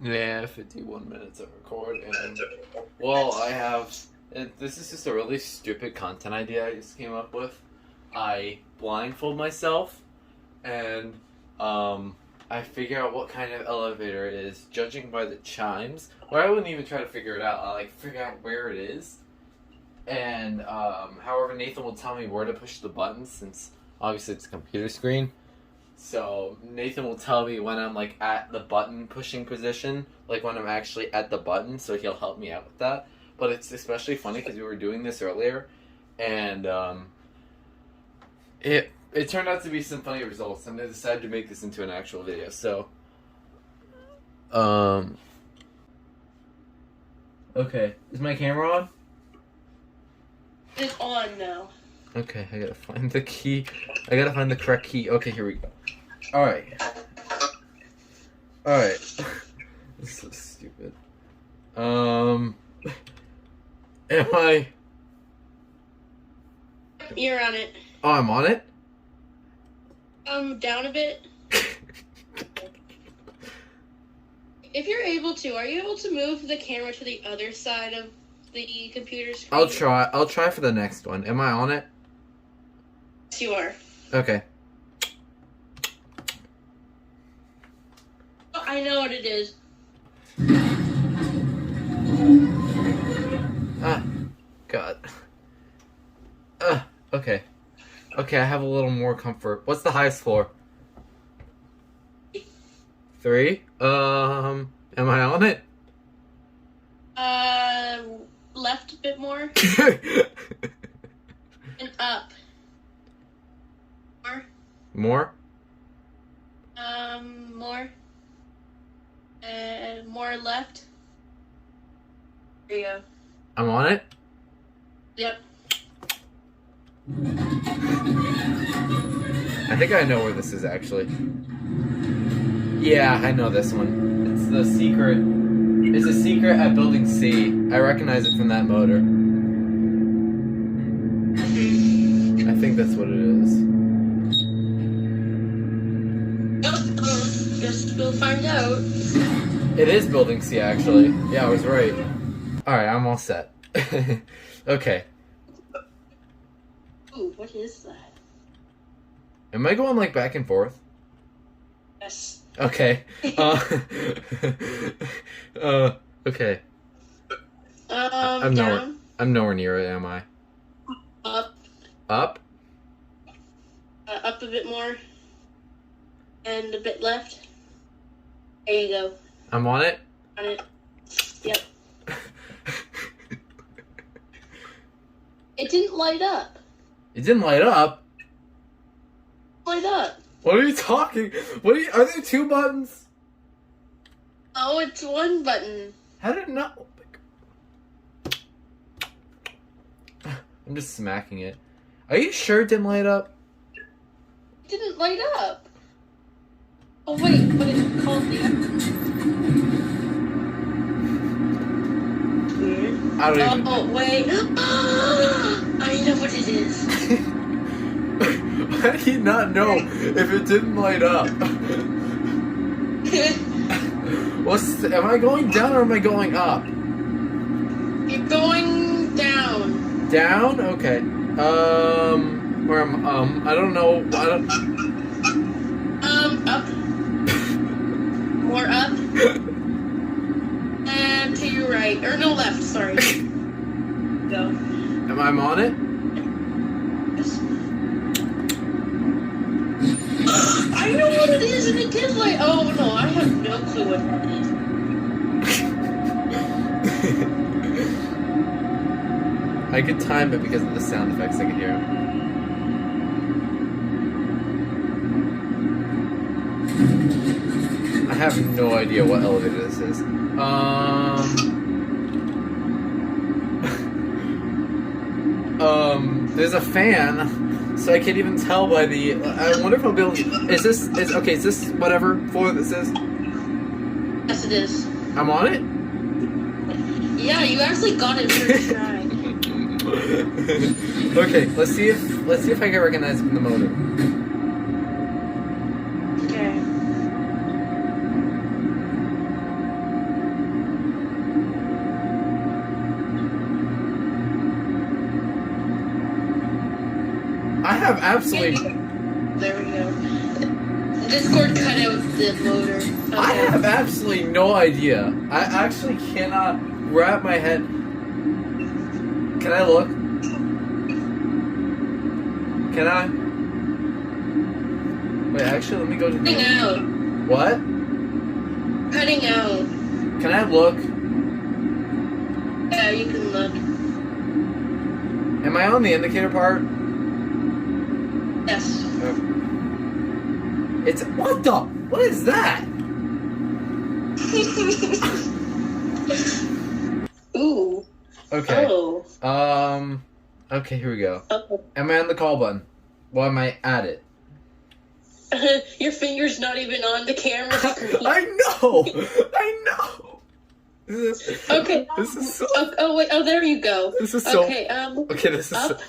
Yeah, 51 minutes of record, and well, I have. This is just a really stupid content idea I just came up with. I blindfold myself, and I figure out what kind of elevator it is, judging by the chimes. Or I wouldn't even try to figure it out. I like figure out where it is, and however Nathan will tell me where to push the buttons, since obviously it's a computer screen. So Nathan will tell me when I'm like at the button pushing position, like when I'm actually at the button, so he'll help me out with that. But it's especially funny because we were doing this earlier, and it turned out to be some funny results, and I decided to make this into an actual video. So, okay, is my camera on? It's on now. Okay, I gotta find the key. I gotta find the correct key. Okay, here we go. Alright. Alright. This is so stupid. Am I... You're on it. Oh, I'm on it? Down a bit. If you're able to, are you able to move the camera to the other side of the computer screen? I'll try for the next one. Am I on it? Yes, you are. Okay. Oh, I know what it is. Ah, God. Okay. Okay, I have a little more comfort. What's the highest floor? 3? Am I on it? Left a bit more. And up. More. More? More. More left. There you go. I'm on it? Yep. I think I know where this is, actually. Yeah, I know this one. It's the secret. It's a secret at Building C. I recognize it from that motor. I think that's what it is. Guess we'll find out. It is Building C, actually. Yeah, I was right. Alright, I'm all set. Okay. Ooh, what is that? Am I going, like, back and forth? Yes. Okay. Okay. Down. I'm nowhere near it, am I? Up. Up? Up a bit more. And a bit left. There you go. I'm on it? On it. Yep. It didn't light up. It didn't light up? Light up. What are you talking? Are there 2 buttons? Oh, it's 1 button. How did it not? I'm just smacking it. Are you sure it didn't light up? It didn't light up. Oh wait, what is it called? Weird. I don't even. Oh wait. I know what it is. How do you not know if it didn't light up? Am I going down or am I going up? You're going down. Down? Okay. Where am I don't know. Up. More up. And to your right. Or no, left, sorry. Go. Am I on it? Yes. I know what it is, and it did light. Oh no, I have no clue what that is. I could time it because of the sound effects I could hear. I have no idea what elevator this is. There's a fan, so I can't even tell by the. I wonder if I'll be able to. Is this whatever floor this is? Yes, it is. I'm on it? Yeah, you actually got it first try. Okay, let's see if I can recognize it from the motor. Okay. have absolutely... There we go. Discord cut out the motor. Okay. I have absolutely no idea. I actually cannot wrap my head... Can I look? Can I? Wait, actually, let me go to the... Cutting out. What? Cutting out. Can I look? Yeah, you can look. Am I on the indicator part? Yes. It's... What the... What is that? Ooh. Okay. Oh. Okay, here we go. Okay. Am I on the call button? Well, am I at it? Your finger's not even on the camera screen. I know! I know! Okay. This is so... Oh, wait. Oh, there you go. This is so... Okay, Okay, this is up.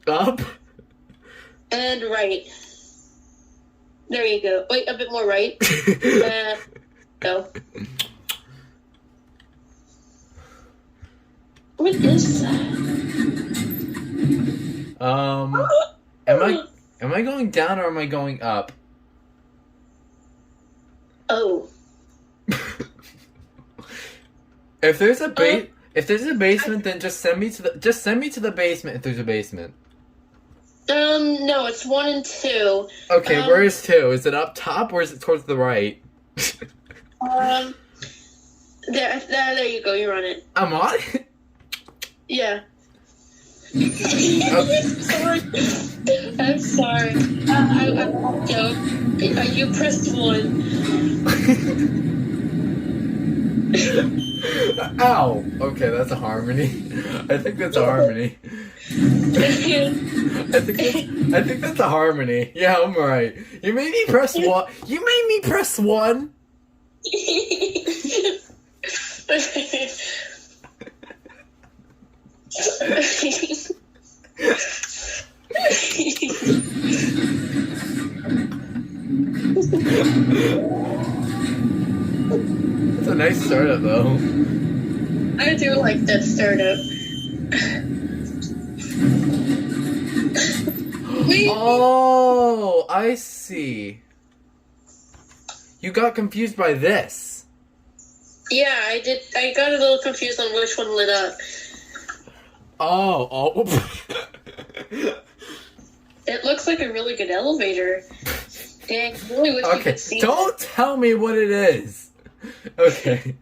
so... Up? And right. There you go. Wait, a bit more right. Go. What is that? Am I going down or am I going up? Oh. If there's a basement, then just send me to the basement if there's a basement. No, it's 1 and 2. Okay, where is 2? Is it up top or is it towards the right? There you go. You're on it. I'm on it. Yeah. I'm sorry. I'm joke. You pressed 1. Ow! Okay, that's a harmony. I think that's a harmony. I think that's a harmony. Yeah, I'm right. You made me press 1. You made me press 1. It's a nice startup, though. I do like that startup. Oh, I see. You got confused by this. Yeah, I did. I got a little confused on which one lit up. Oh. It looks like a really good elevator. Dang, I really wish you Okay, could see don't tell me what it is. Okay.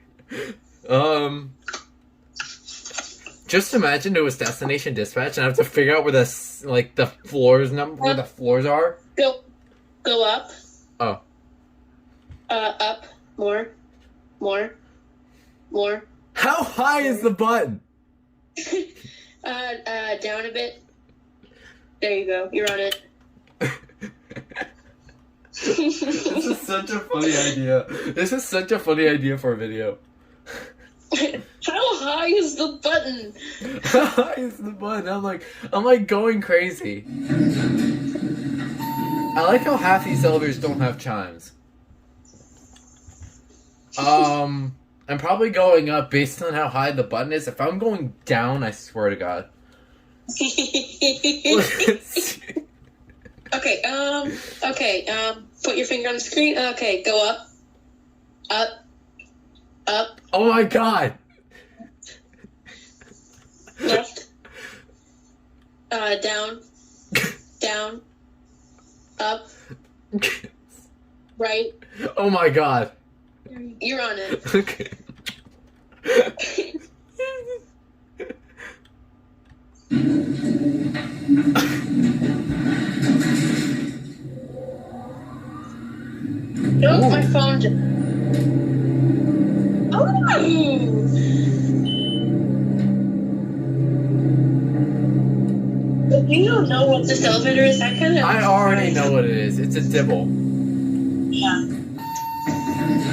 Just imagine it was Destination Dispatch and I have to figure out where the floors where the floors are. Go up. Oh. Up. More. How high is the button? Down a bit. There you go. You're on it. This is such a funny idea. This is such a funny idea for a video. How high is the button? How high is the button? I'm like going crazy. I like how half these elevators don't have chimes. I'm probably going up based on how high the button is. If I'm going down, I swear to God. Okay, put your finger on the screen. Okay, go up. Up. Oh my God. Left. Down. Up. Right. Oh my God. You're on it. Okay. Nope, my phone just... Oh! You don't know what this elevator is? I already know what it is. It's a dibble. Yeah.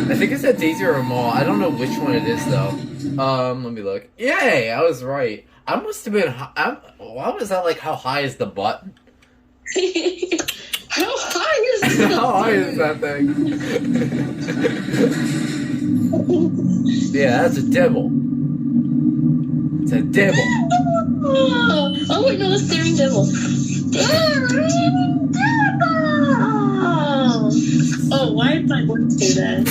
I think it's at Daisy or Mall. I don't know which one it is though. Let me look. Yay! I was right. I must have been. Why was that like? How high is the button? How high is the How high is that thing? Yeah, that's a dibble. It's a dibble. Oh wait, no, that's staring devil. Oh, why did my voice do that?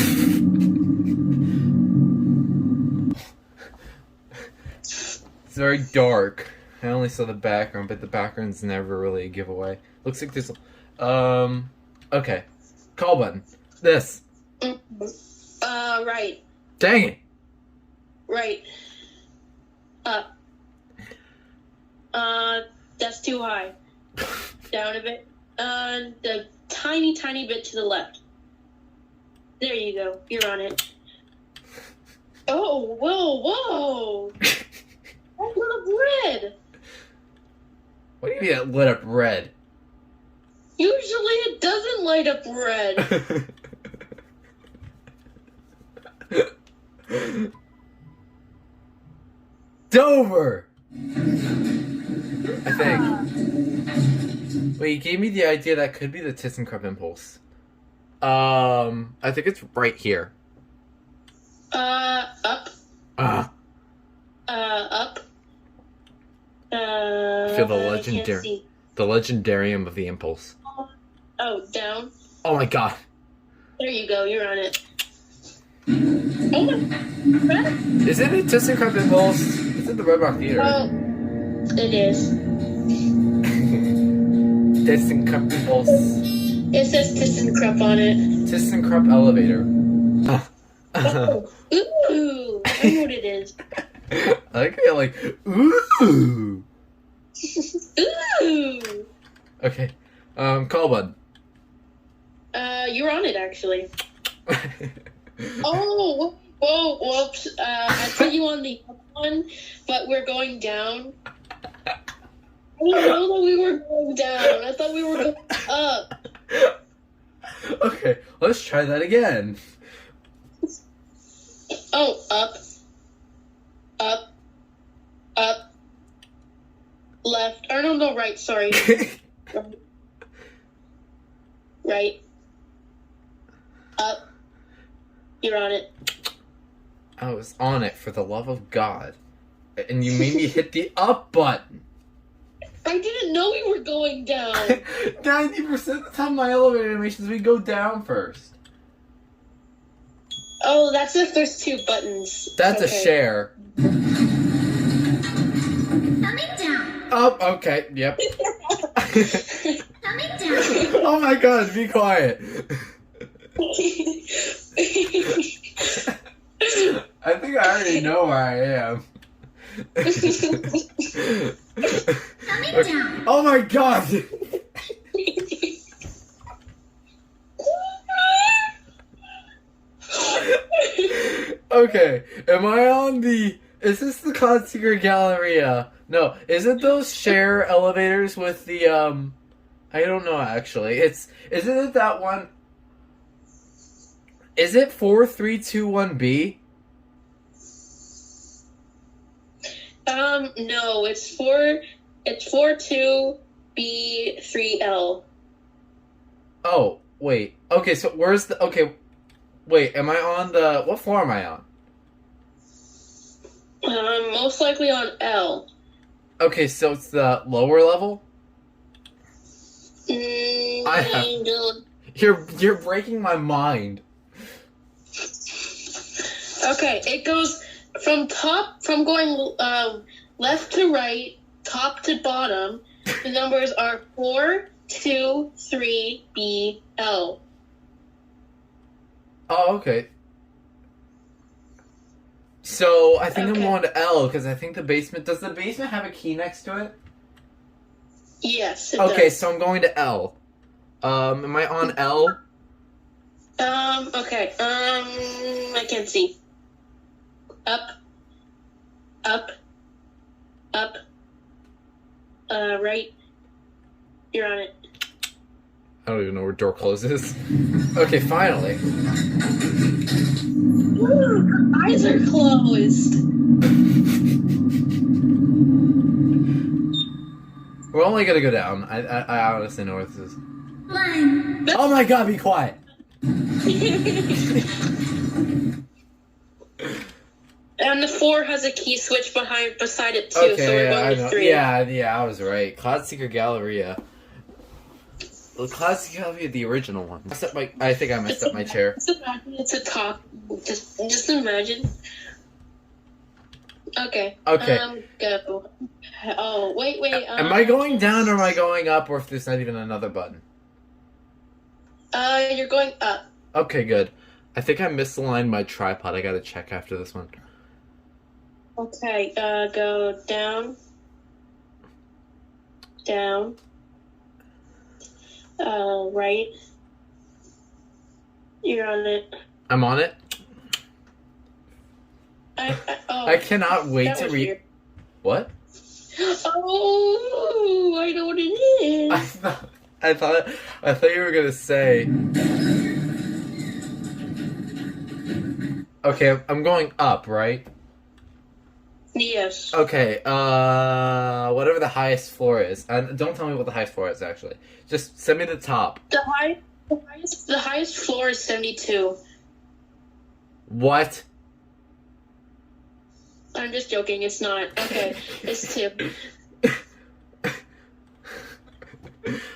It's very dark. I only saw the background, but the background's never really a giveaway. Looks like there's okay. Call button. This. Right. Dang it. Right. Up. That's too high. Down a bit. The tiny bit to the left. There you go. You're on it. Oh, whoa. That lit up red. What do you mean it lit up red? Usually it doesn't light up red. Dover! I think. Wait, you gave me the idea that could be the ThyssenKrupp impulse. I think it's right here. Up. Up. I feel the legendarium of the impulse. Oh, down. Oh my god. There you go, you're on it. Oh, red? Isn't it ThyssenKrupp impulse? It's in the Red Rock Theater. Oh, it is. ThyssenKrupp impulse. It says ThyssenKrupp on it. ThyssenKrupp elevator. Oh, ooh, I know what it is. I like it, like, ooh. Ooh. Okay. Call button. You're on it, actually. Oh, whoa, whoops. I put you on the up one, but we're going down. I didn't know that we were going down. I thought we were going up. Okay, let's try that again. Oh, up. Left. Or no, right, sorry. Right. Up. You're on it. I was on it, for the love of God. And you made me hit the up button. I didn't know we were going down. 90% of the time my elevator animations, we go down first. Oh, that's if there's two buttons. That's okay. a share. Coming down. Up, okay, yep. Coming down. Oh my god, be quiet. I think I already know where I am. Coming down. Oh my god! Okay, am I on the... Is this the Cloud Seeker Galleria? No, is it those share elevators with the, I don't know, actually. Isn't it that one? Is it 4321B? No, it's 42B3L. Oh, wait. Okay, so where's the... Okay, wait, am I on the... What floor am I on? Most likely on L. Okay, so it's the lower level? I have... You're breaking my mind. Okay, it goes from going left to right, top to bottom. The numbers are 4, 2, 3, B, L. Oh, okay. So, I think Okay. I'm going to L, because I think the basement... Does the basement have a key next to it? Yes, it Okay, does. so I'm going to L. Am I on L? Okay, I can't see. Up. Right. You're on it. I don't even know where door closes. Okay, finally. Ooh, eyes are closed. We're only gonna go down. I honestly know where this is. Blind. Oh my god, be quiet! And the 4 has a key switch beside it too, Okay, so we're yeah, I going know. to 3. Yeah, I was right. Cloud Seeker Galleria. The classic copy of the original one. I think I messed up my chair. Just imagine it's a top. Just imagine. Okay. Okay. Go. Oh, wait. Am I going down or am I going up, or if there's not even another button? You're going up. Okay, good. I think I misaligned my tripod. I gotta check after this one. Okay, go down. Down. Right. You're on it. I'm on it? I cannot wait that to was read. weird. What? Oh, I know what it is. I thought you were gonna say. Okay, I'm going up, right? Yes. Okay, whatever the highest floor is. And don't tell me what the highest floor is, actually. Just send me the top. The highest floor is 72. What? I'm just joking. It's not. Okay, it's 2.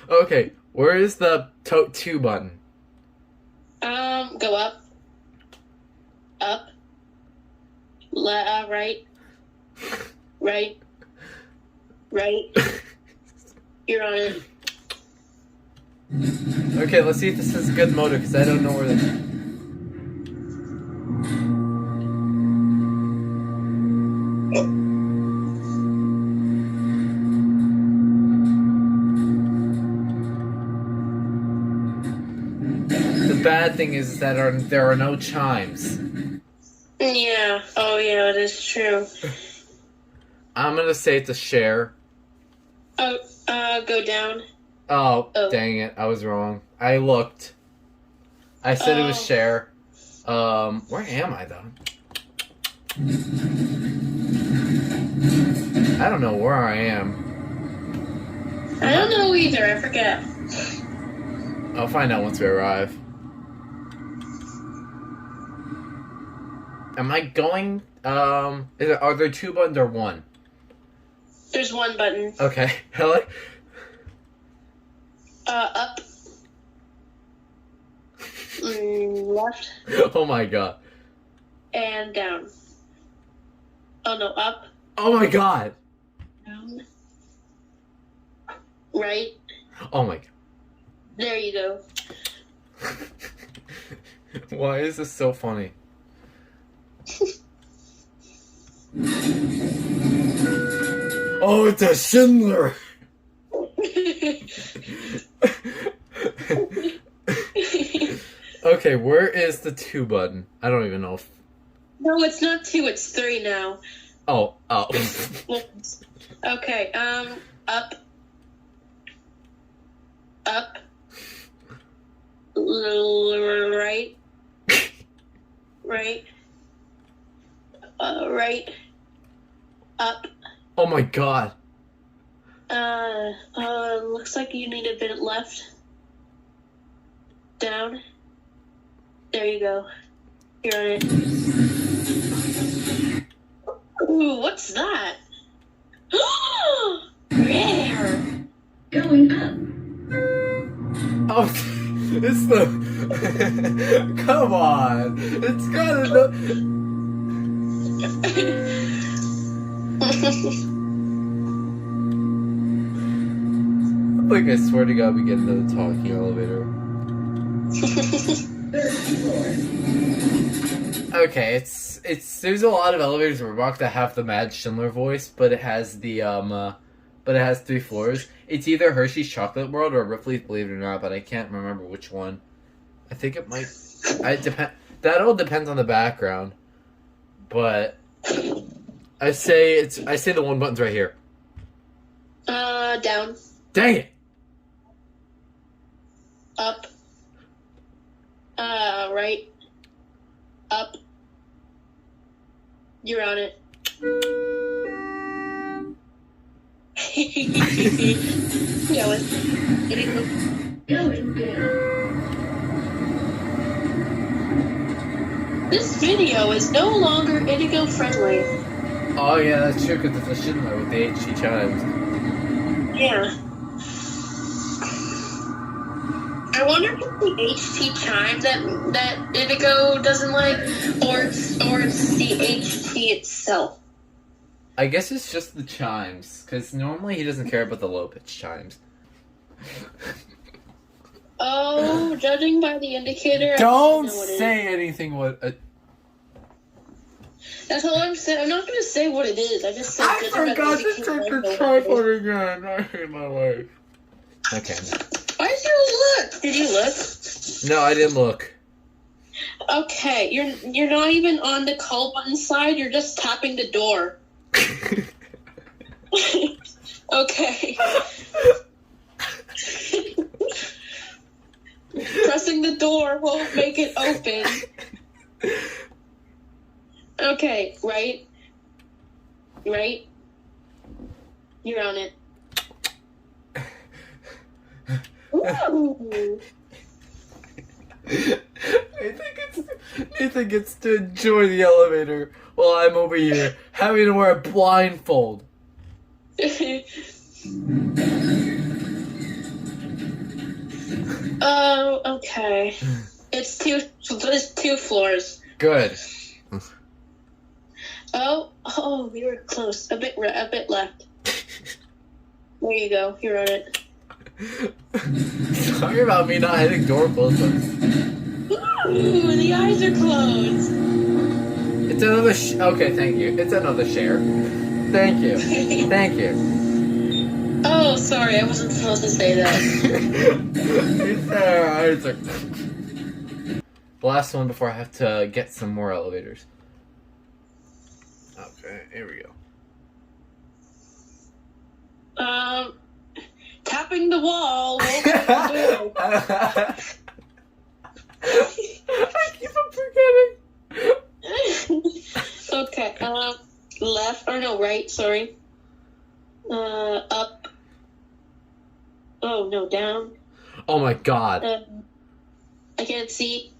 Okay, where is the 2 button? Go up. Up. Right. Right. You're on it. Okay, let's see if this is good motor, because I don't know where the... The bad thing is that there are no chimes. Yeah. Oh, yeah, it is true. I'm gonna say it's a share. Oh, go down. Oh, Oh. Dang it. I was wrong. I looked. I said it was Oh. share. Where am I, though? I don't know where I am. I don't know either. I forget. I'll find out once we arrive. Am I going, are there 2 buttons or 1? There's 1 button. Okay. Hello? Up. Left. Oh my god. And down. Oh, no. Up. Oh my god. Down. Right. Oh my god. There you go. Why is this so funny? Oh, it's a Schindler! Okay, where is the 2 button? I don't even know if... No, it's not 2. It's 3 now. Oh. Okay, up. Up. Right. Right. Right. Up. Oh my god. Looks like you need a bit left. Down. There you go. You're on it. Ooh, what's that? Rare. Going up. Oh, it's the... Come on. It's gotta know... Like, I swear to God, we get into the talking elevator. Third floor. Okay, there's a lot of elevators in Roblox that have the Mad Schindler voice, but it has the, but it has 3 floors. It's either Hershey's Chocolate World or Ripley's Believe It or Not, but I can't remember which one. I think it might, that all depends on the background, but I say the 1 button's right here. Down. Dang it! Up. Right. Up. You're on it. Going. Going down. This video is no longer Indigo friendly. Oh yeah, that's true, because it's a Schindler with the HD chimes. Yeah. I wonder if it's the HT chime that Indigo doesn't like, or it's the HT itself. I guess it's just the chimes, because normally he doesn't care about the low pitch chimes. Oh, judging by the indicator. Don't I know what it say anything. That's all I'm saying. I'm not gonna say what it is. I just said. I judging by forgot the to indicator, check I the know what it tripod is. again. I hate my life. Okay. Why did you look? Did you look? No, I didn't look. Okay, you're not even on the call button side. You're just tapping the door. Okay. Pressing the door won't make it open. Okay, right? Right? You're on it. Ooh. Nathan gets to enjoy the elevator while I'm over here having to wear a blindfold. Oh, okay. It's two floors. Good. Oh, we were close. A bit left. There you go. You're on it. Sorry about me not hitting door close-ups. Ooh, the eyes are closed. It's another okay, thank you. It's another share. Thank you. Thank you. Oh, sorry. I wasn't supposed to say that. It's the last one before I have to get some more elevators. Okay, here we go. Tapping the wall. Won't open the door. I keep on forgetting. Okay. Left or no, right? Sorry. Up. Oh no, down. Oh my god. I can't see.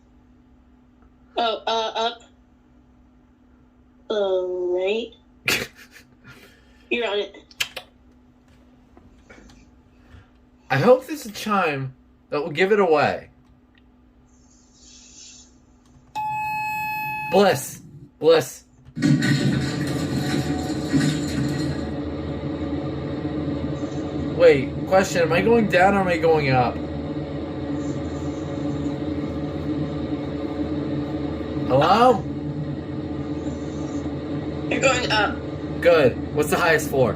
Oh, up. Right. You're on it. I hope there's a chime that will give it away. Bliss. Bliss. Wait, question, am I going down or am I going up? Hello? You're going up. Good. What's the highest floor?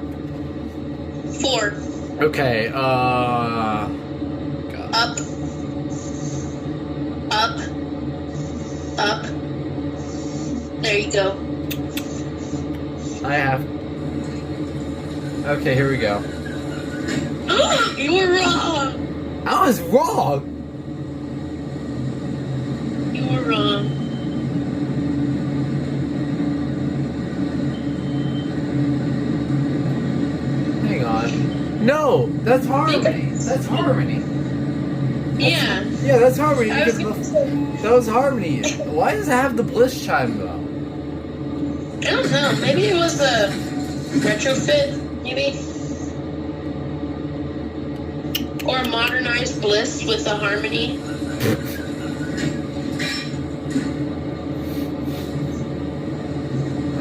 4. Okay, God. Up. Up. Up. There you go. I have. Okay, here we go. You were wrong. I was wrong! You were wrong. Hang on. No! That's Harmony! That's Harmony! Yeah. Yeah, that's Harmony. I was because gonna say, that was Harmony. Why does it have the Bliss chime though? I don't know. Maybe it was the retrofit. Maybe. Or modernized Bliss with the harmony.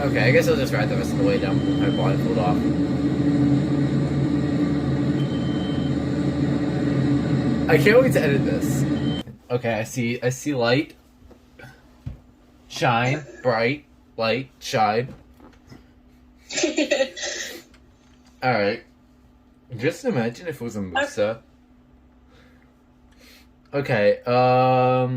Okay, I guess I'll just ride the rest of the way down with my blindfold off. I can't wait to edit this. Okay, I see light. Shine, bright, light, shine. Alright. Just imagine if it was a Musa. Okay, Oh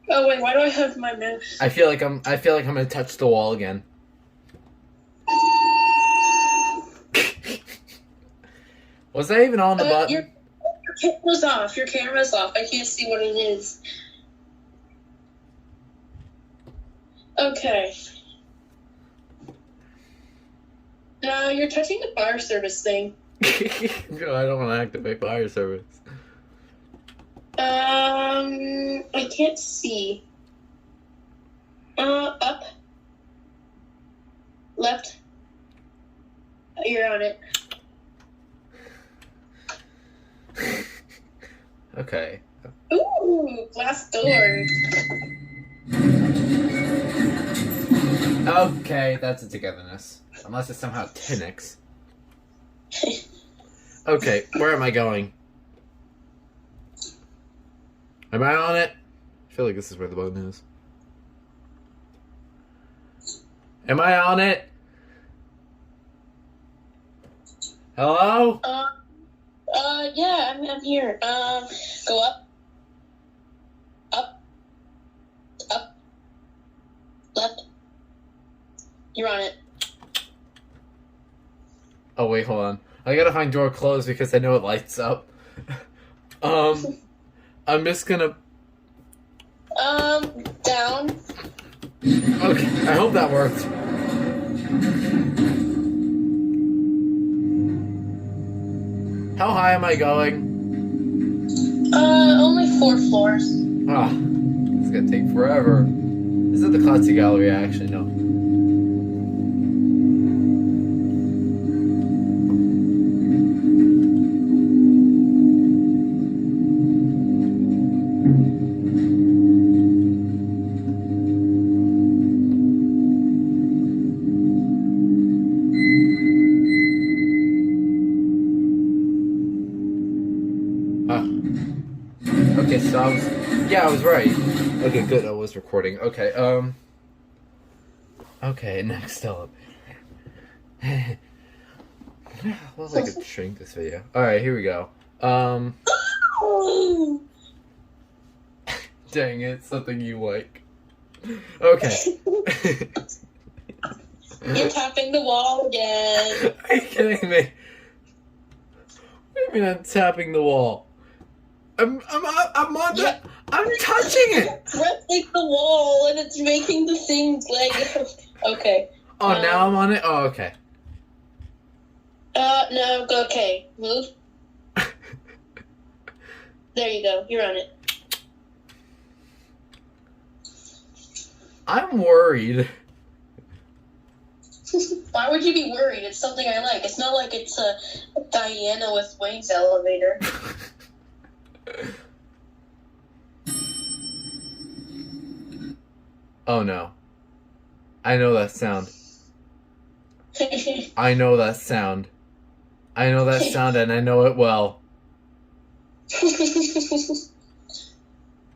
wait, why do I have my mouse? I feel like I'm gonna touch the wall again. Was that even on the button? Your camera's off. Your camera's off. I can't see what it is. Okay. Now you're touching the bar service thing. No, I don't want to activate fire service. I can't see. Up. Left. You're on it. Okay. Ooh, glass door. Okay, that's a togetherness. Unless it's somehow Tinix. Okay, where am I going? Am I on it? I feel like this is where the button is. Am I on it? Hello? Yeah, I'm here. Go up. Up. Up. Left. You're on it. Oh, wait, hold on. I gotta find door closed because I know it lights up. I'm just gonna... Down. Okay, I hope that worked. How high am I going? Only 4 floors. Ah, it's gonna take forever. Is it the Klotzy Gallery? I actually know. Okay, so I was right. Okay, good, I was recording. Okay, okay, next elevator. Well, I could shrink this video. Alright, here we go. Dang it, something you like. Okay. You're tapping the wall again. Are you kidding me? What do you mean I'm tapping the wall? I'm on the... Yeah. I'm touching it! Pressing the wall and it's making the thing like... Okay. Oh, now I'm on it? Oh, okay. No, okay. Move. There you go. You're on it. I'm worried. Why would you be worried? It's something I like. It's not like it's a Diana with wings elevator. Oh no. I know that sound. I know that sound. I know that sound and I know it well.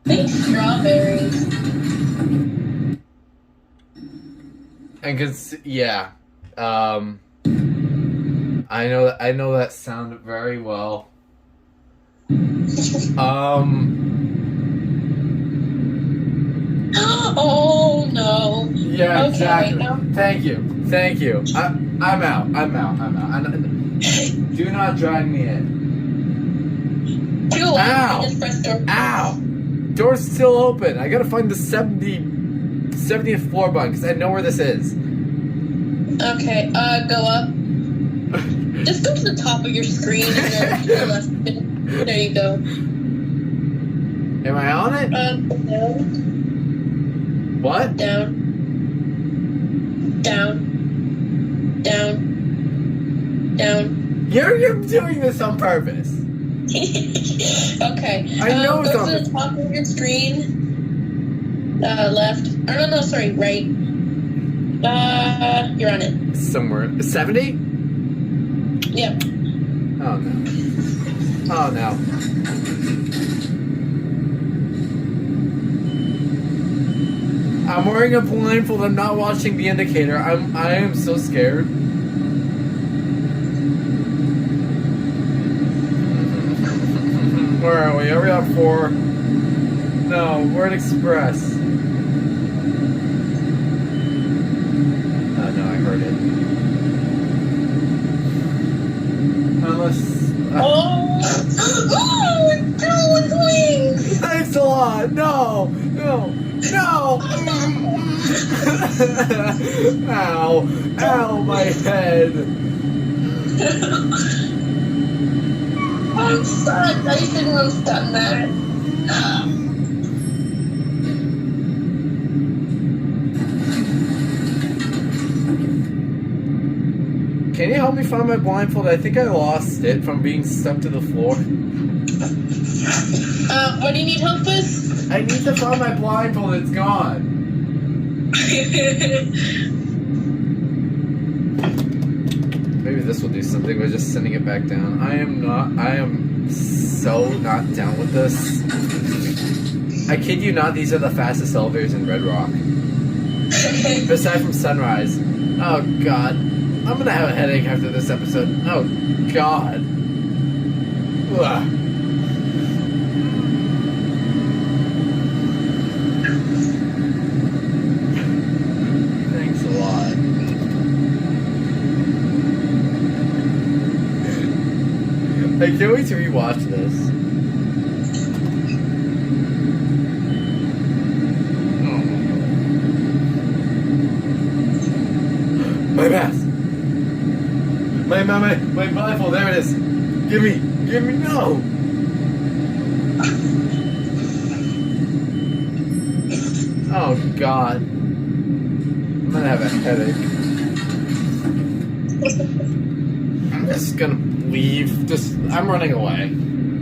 Think strawberries. And yeah. I know that sound very well. Oh no. Yeah, Okay, exactly. Thank you. I'm out. Do not drag me in. Cool. Ow! Just press door. Ow! Door's still open. I gotta find the 70th floor button because I know where this is. Okay, go up. Just go to the top of your screen and then to the left. There you go. Am I on it? Down. What? Down. You're doing this on purpose. Okay. I know it's go on to the top of your screen. Left. Or no, sorry, right. You're on it. Somewhere. 70? Yep. Oh no. Oh no. I'm wearing a blindfold. I'm not watching the indicator. I am so scared. Where are we? Are we on 4? No, we're at Express. Oh no, I heard it. Unless... Oh! Oh! Girl with wings! Thanks a lot! No! Ow! Ow, my head! I'm sorry, I shouldn't have done that. Can you help me find my blindfold? I think I lost it from being stuck to the floor. What do you need help with? I need to find my blindfold. It's gone. Maybe this will do something by just sending it back down. I am so not down with this. I kid you not, these are the fastest elevators in Red Rock. Aside from Sunrise. Oh god. I'm gonna have a headache after this episode. Oh god. Ugh. Thanks a lot. I can't wait to rewatch this. My mask! My blindfold, there it is! Give me, no! Oh god. I'm gonna have a headache. I'm just gonna leave. I'm running away.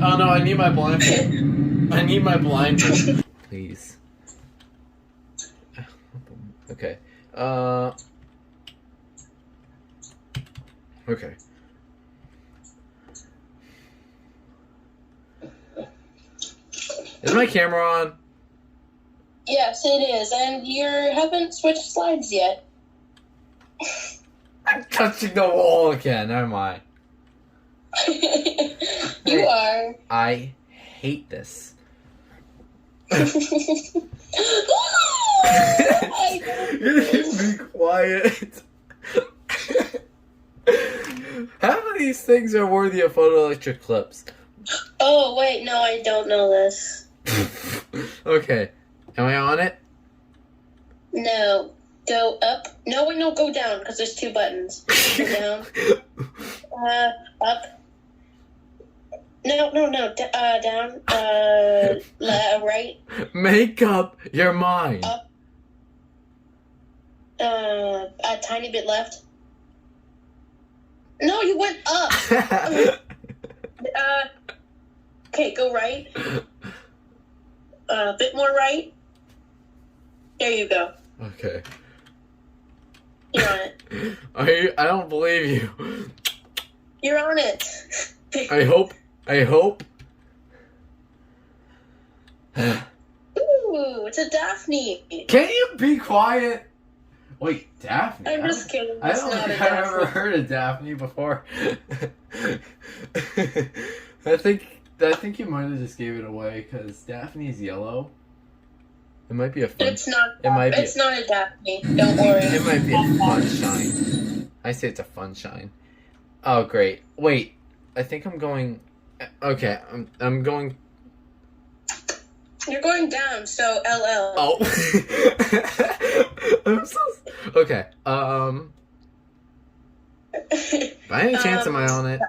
Oh no, I need my blindfold. I need my blindfold. Please. Okay. Okay. Is my camera on? Yes, it is, and you haven't switched slides yet. I'm touching the wall again, am I? You are. I hate this. Be quiet. Half of these things are worthy of photoelectric clips. Oh, wait, no, I don't know this. Okay. Am I on it? No. Go up. No, wait, no, go down, because there's 2 buttons. Go down. Up. No, down. Right. Make up your mind. Up. A tiny bit left. No, you went up. Okay, go right. A bit more right. There you go. Okay. You're on it. I don't believe you. You're on it. I hope. Ooh, it's a Daphne. Can you be quiet? Wait, Daphne? I'm just kidding. I It's don't not think a I've Daphne. ever heard of Daphne before. I think you might have just gave it away because Daphne's yellow. It might be a fun. It's not. It might be. It's not a Daphne. Don't worry. It might be a fun shine. I say it's a fun shine. Oh great! Wait, I think I'm going. Okay, I'm going. You're going down, so LL. Oh. I'm so. Okay. By any chance, am I on it?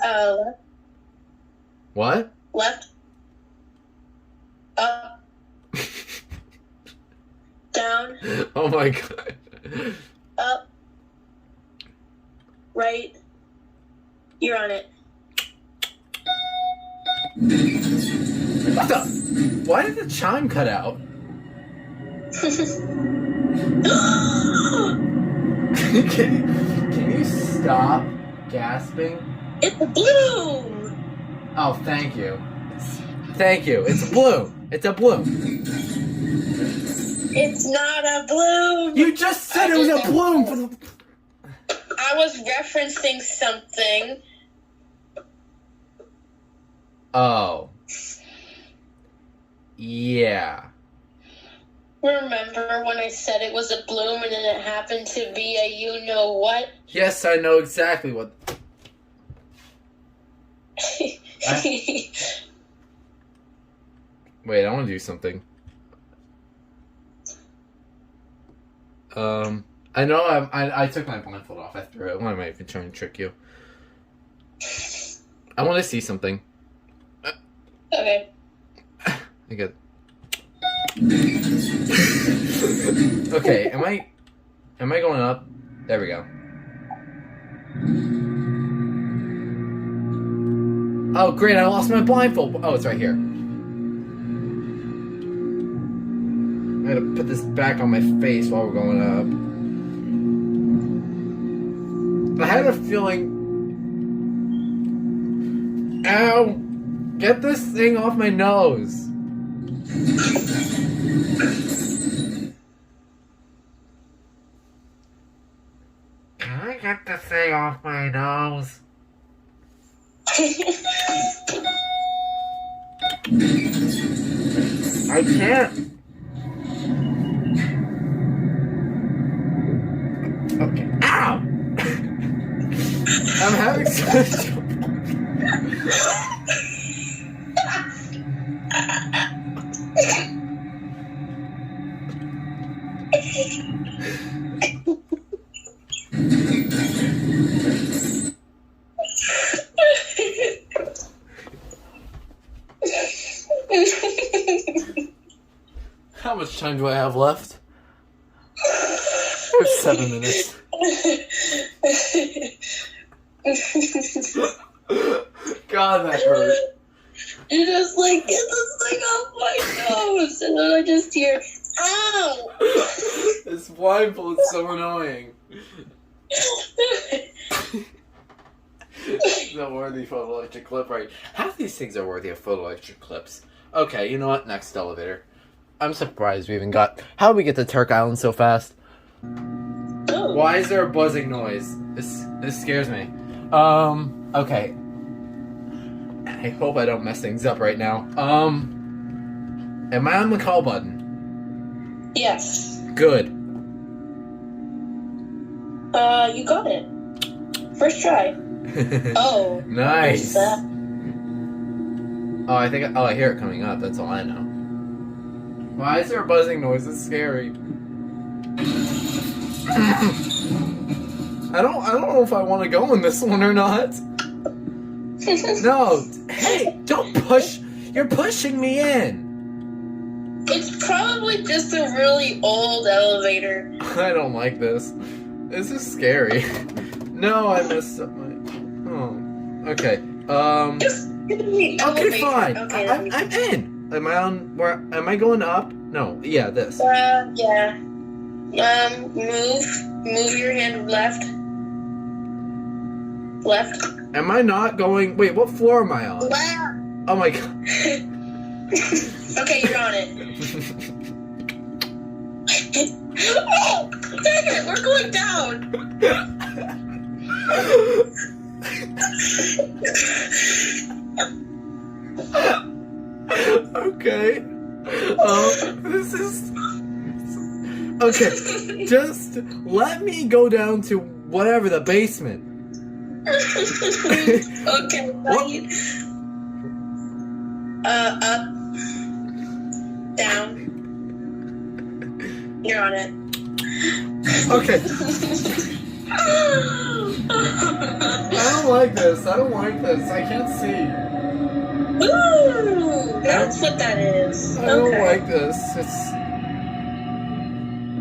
What? Left. Up. Down. Oh my god. Up. Right. You're on it. What the? Why did the chime cut out? Can you stop gasping? It's a bloom! Oh, thank you. Thank you. It's a bloom. It's a bloom. It's not a bloom! You just said it was a bloom for the... I was referencing something. Oh. Yeah. Remember when I said it was a bloom and then it happened to be a you-know-what? Yes, I know exactly what... Wait, I want to do something. I know I took my blindfold off. I threw it. Why am I even trying to trick you? I want to see something. Okay. I get. Okay, am I going up? There we go. Oh, great, I lost my blindfold. Oh, it's right here. I gotta put this back on my face while we're going up. I had a feeling... Ow! Get this thing off my nose! Can I get this thing off my nose? I can't. Okay. Ow! I'm having such. How much time do I have left? There's 7 minutes. God, that hurt. You just like, get this thing off my nose, and then I just hear, ow! This blindfold is so annoying. It's a worthy photoelectric clip, right? Half these things are worthy of photoelectric clips. Okay, you know what? Next elevator. I'm surprised we even got... How did we get to Turk Island so fast? Oh. Why is there a buzzing noise? This scares me. Okay. I hope I don't mess things up right now. Am I on the call button? Yes. Good. You got it. First try. Oh. Nice. What's that? Oh, I think... I hear it coming up. That's all I know. Why is there a buzzing noise? It's scary. I don't know if I want to go in this one or not. No. Hey, don't push. You're pushing me in. It's probably just a really old elevator. I don't like this. This is scary. No, I messed up my... Oh. Okay. Just give me Okay, elevator. fine. Okay, I'm in. Am I on... Where... Am I going up? No. Yeah, this. yeah. Move your hand left. Left. Am I not going... Wait, what floor am I on? Left. Oh my god. Okay, you're on it. Oh, dang it, we're going down. Okay. This is... Okay, just let me go down to whatever, the basement. Okay, right. Up. Down. You're on it. Okay. I don't like this. I don't like this. I can't see. Ooh, that's what that is. I don't like this.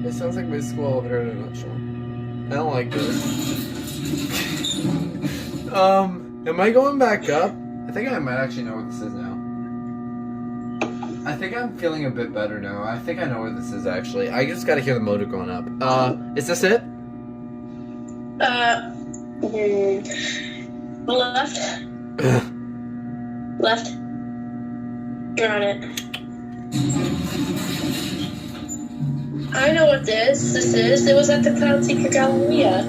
It sounds like my school elevator in a nutshell. I don't like this. Am I going back up? I think I might actually know what this is now. I think I'm feeling a bit better now. I think I know where this is actually. I just gotta hear the motor going up. Is this it? Left. Left. You're on it. I know what this is. It was at the Cloud Seeker Galleria.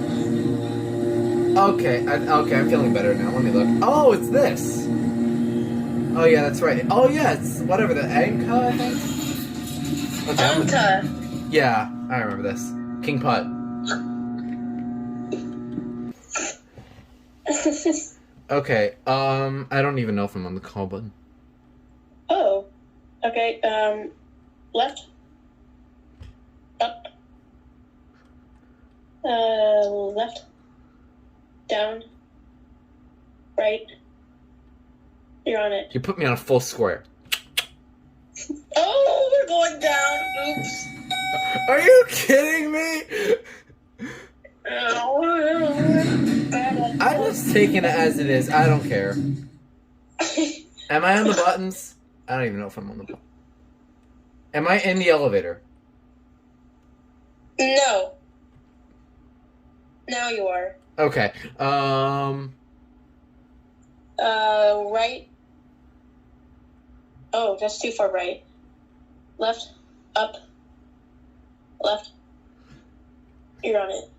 Okay, I'm feeling better now. Let me look. Oh, it's this. Oh yeah, that's right. Oh yeah, it's whatever, the Anka, I think? Okay, Anta. yeah, I remember this. King Putt. Okay, I don't even know if I'm on the call button. Oh. Okay, left. Up. Left. Down. Right. You're on it. You put me on a full square. Oh, we're going down. Oops. Are you kidding me? I'm just taking it as it is. I don't care. Am I on the buttons? I don't even know if I'm on the button. Am I in the elevator? No. Now you are. Okay. Right. Oh, that's too far right. Left. Up. Left. You're on it.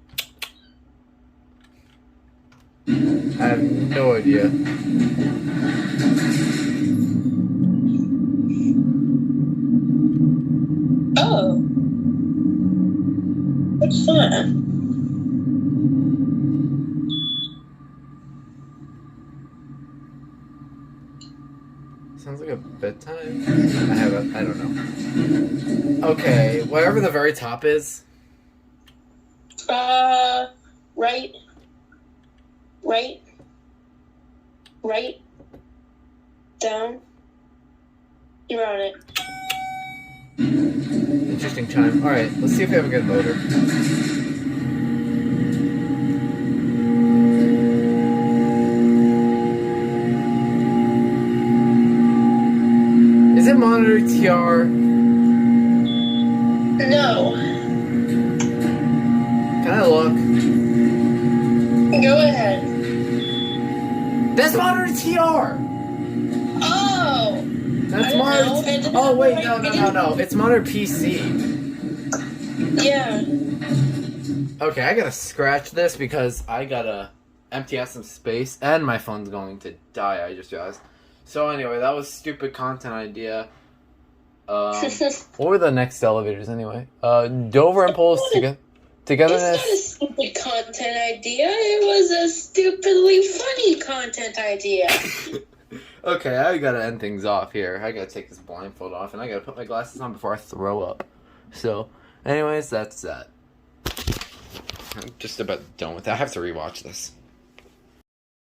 I have no idea. Oh. What's that? Sounds like a bedtime. I don't know. Okay, whatever the very top is. Right. Right. Right. Down. You're on it. Interesting chime. Alright, let's see if we have a good motor. Is it monitor TR? No. Can I look? Go ahead. That's monitor TR! Oh! That's I don't monitor. know. It didn't Oh have wait, the right no. It's monitor PC. Yeah. Okay, I gotta scratch this because I gotta empty out some space and my phone's going to die, I just realized. So anyway, that was stupid content idea. What were the next elevators anyway? Dover Impulse Togetherness. It's not a stupid content idea. It was a stupidly funny content idea. Okay, I gotta end things off here. I gotta take this blindfold off and I gotta put my glasses on before I throw up. So, anyways, that's that. I'm just about done with that. I have to rewatch this.